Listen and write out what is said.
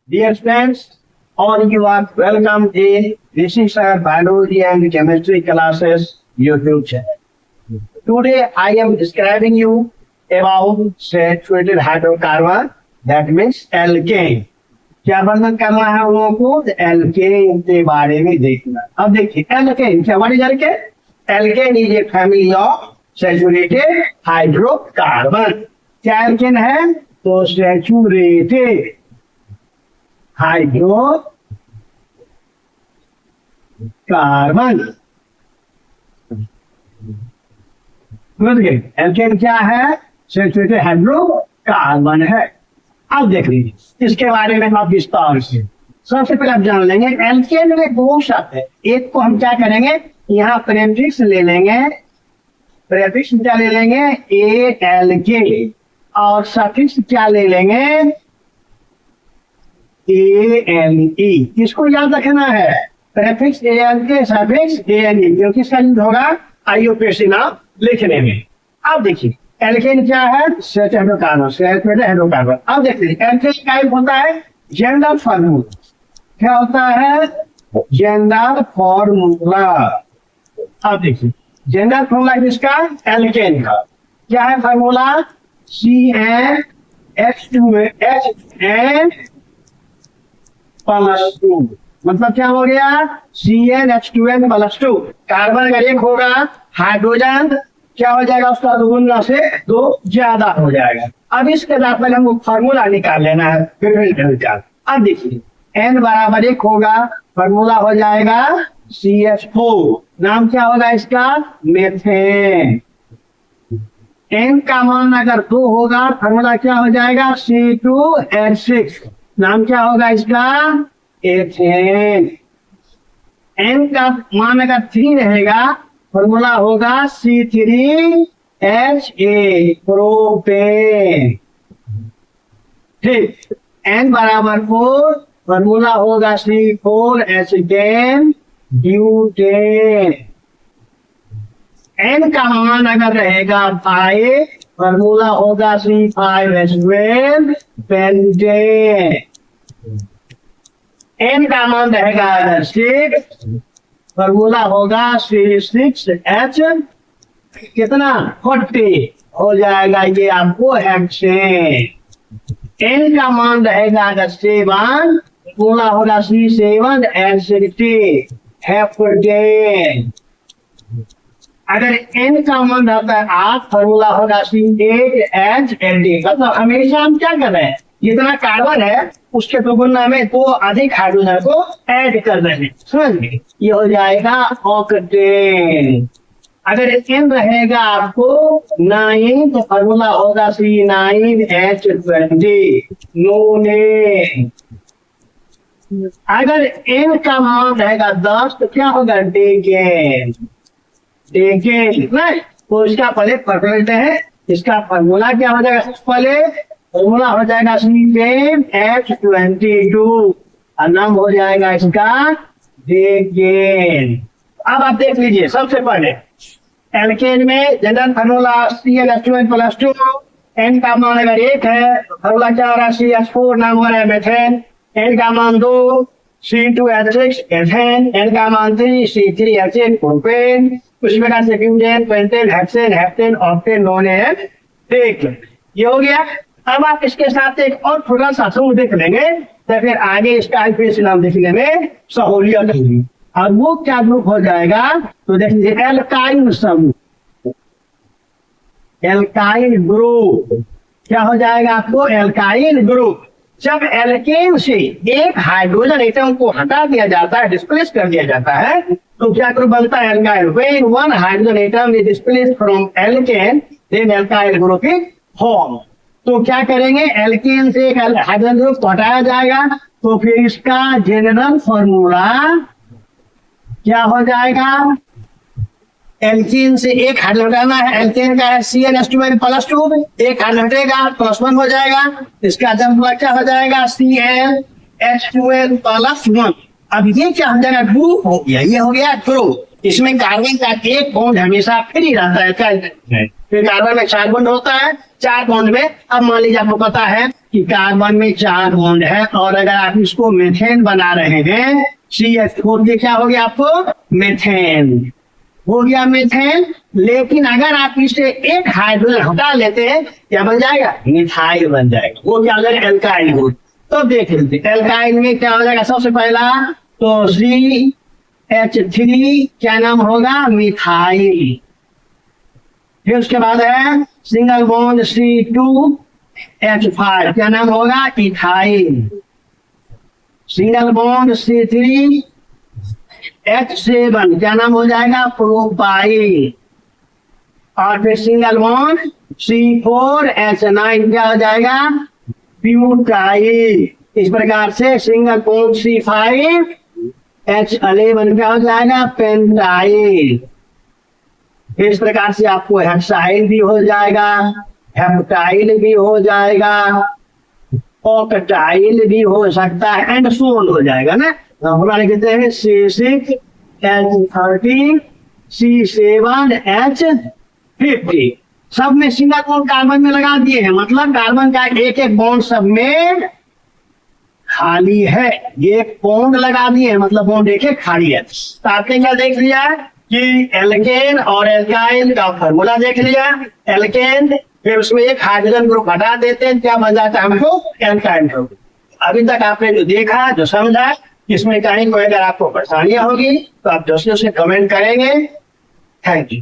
Dear friends, all you are welcome in this is our biology and chemistry classes YouTube channel. Today I am describing you about saturated hydrocarbon, that means alkane. क्या वर्णन करना है हम लोगों को? Alkene के बारे में देखना। अब देखिए एल्केन क्या what is alkane? Alkane is a family of saturated hydrocarbon. क्या एल्केन है? तो सैचुरेटेड हाइड्रोकार्बन। एल्केन क्या है? सैचुरेटेड हाइड्रोकार्बन है। अब देख लीजिए इसके बारे में आप विस्तार से। सबसे पहले आप जान लेंगे एल्केन में दो शब्द है। एक को हम क्या करेंगे, यहाँ प्रेफिक्स ले लेंगे। प्रेफिक्स क्या ले लेंगे? ए एल के। और सफिक्स क्या ले लेंगे? A N E. इसको याद रखना है। प्रेफिक्स ए एल के, सफिक्स ए एन ई, क्योंकि इसका यूज होगा आईयूपीएससी नाम लिखने में। अब देखिए एल्केन क्या है? Saturated hydrocarbon. अब देखिए एल्केन का एक होता है जेंडर फॉर्मूला। क्या होता है? Gender formula. अब देखिए जेंडर फॉर्मूला किसका? एल्केन का। क्या है फॉर्मूला? CnH2n +2। मतलब क्या हो गया? CnH2n+2। कार्बन अगर एक होगा, हाइड्रोजन क्या हो जाएगा? उसका दुगुना से दो ज्यादा हो जाएगा। अब इसके बाद पहले हमको फॉर्मूला निकाल लेना है। अब देखिए n बराबर 1 होगा, फॉर्मूला हो जाएगा CH4। नाम क्या होगा इसका? मेथेन। n का मान अगर 2 होगा, फॉर्मूला क्या हो जाएगा? C2H6। नाम क्या होगा इसका? एथेन। n का मान अगर 3 रहेगा, फॉर्मूला होगा C3H8 प्रोपेन। ठीक। n बराबर 4, फॉर्मूला होगा C4H10 ब्यूटेन। n का मान अगर रहेगा 5, फॉर्मूला होगा C5H12 पेंटेन। n का मान रहेगा अगर 6, फॉर्मूला होगा C6H कितना? 40 हो जाएगा ये आपको हेक्सेन। n का मान रहेगा अगर 7, फॉर्मूला होगा C7H60 हेप्टेन। अगर n का मान रहता है 8, फॉर्मूला होगा C8H80। मतलब हमेशा हम क्या कर रहे हैं, जितना कार्बन है उसके दुगुना में 2 अधिक हाइड्रोजन को ऐड कर रहे हैं। समझ गए? ये हो जाएगा ऑक्टेन। अगर n रहेगा आपको 9, तो फॉर्मूला होगा C9H20 नोनेन। अगर n का मान रहेगा 10, तो क्या होगा? डेकेन। डेकेन नहीं, तो इसका पहले पढ़ लेते हैं। इसका फॉर्मूला क्या हो जाएगा? पहले फॉर्मूला हो जाएगा C10H22 और नाम हो जाएगा इसका डेकेन। अब आप देख लीजिए सबसे पहले एल्केन में जनरल फॉर्मूला CnH2n+2। n का मान अगर 1 है, फॉर्मूला क्या हो रहा है? CH4 नाम हो रहा है मेथेन। n का मान 2 C2H6 एथेन। n का मान 3 C3H8 प्रोपेन। उसी प्रकार से butane, pentane, hexane, heptane, octane, नोनेन। देख ये हो गया। अब आप इसके साथ एक और थोड़ा सा समूह देख लेंगे, तो फिर आगे इसका आईयूपीएससी नाम लिखने में सहूलियत होगी। अब वो क्या ग्रुप हो जाएगा? तो देखिए एल्काइल समूह, एल्काइल ग्रुप। क्या हो जाएगा आपको? Alkyl group. जब एल्केन से एक हाइड्रोजन एटम को हटा दिया जाता है, डिस्प्लेस कर दिया जाता है, तो क्या ग्रुप बनता है? Alkyl. When one hydrogen atom is displaced from alkane, then alkyl group is formed. तो क्या करेंगे? एल्केन से एक हाइड्रोजन ग्रुप को हटाया जाएगा, तो फिर इसका जनरल फॉर्मूला क्या हो जाएगा? एल्केन से एक हाइड्रोजन हटाना है, एल्केन का है CnH2n+2। एक हाइड्रोजन हटेगा, +1 हो जाएगा। इसका फॉर्मूला क्या हो जाएगा? CnH2n+1। अब ये क्या हो जाएगा? ग्रुप हो गया। ये हो गया ग्रुप। इसमें कार्बन का एक बॉन्ड हमेशा फ्री रहता है, फिर कार्बन में 4 बॉन्ड होता है, 4 बॉन्ड में अब मान लीजिए आपको पता है कि कार्बन में 4 बॉन्ड है और अगर आप इसको मीथेन बना रहे हैं, CH4 के क्या हो गया आपको मीथेन हो गया मीथेन। लेकिन अगर आप इसे एक हाइड्रोजन हटा लेते हैं क्या बन जाएगा, मिथाइल बन जाएगा, वो क्या हो जाएगा एल्काइल ग्रुप। तो देख लीजिए एल्काइल में क्या हो जाएगा, सबसे पहला तो CH3 क्या नाम होगा मिथाइल, फिर उसके बाद है सिंगल बॉन्ड C2H5 क्या नाम होगा इथाइल, सिंगल बॉन्ड C3H7 क्या नाम हो जाएगा प्रोपाइल, और फिर सिंगल बॉन्ड C4H9 क्या हो जाएगा ब्यूटाइल। इस प्रकार से सिंगल बॉन्ड C5H11 क्या हो जाएगा पेंटाइल। इस प्रकार से आपको हेक्साइल भी हो जाएगा, हेप्टाइल भी हो जाएगा, ऑक्टाइल भी हो सकता है, एंड सोन हो जाएगा ना। हमारे कहते हैं C6H13 C7H50 सब में सिंगल बॉन्ड कार्बन में लगा दिए हैं, मतलब कार्बन का एक एक बॉन्ड सब में खाली है, ये बॉन्ड लगा दिए हैं मतलब बॉन्ड एक एक खाली है। तो आपने क्या देख लिया कि एल्केन और एल्काइल का फॉर्मूला देख लिया, एल्केन फिर उसमें एक हाइड्रोजन ग्रुप हटा देते हैं, क्या बन जाता है हमको एल्काइल ग्रुप। अभी तक आपने जो देखा जो समझा, इसमें कहीं कोई अगर आपको परेशानियां होगी तो आप दोस्तों से कमेंट करेंगे। Thank you.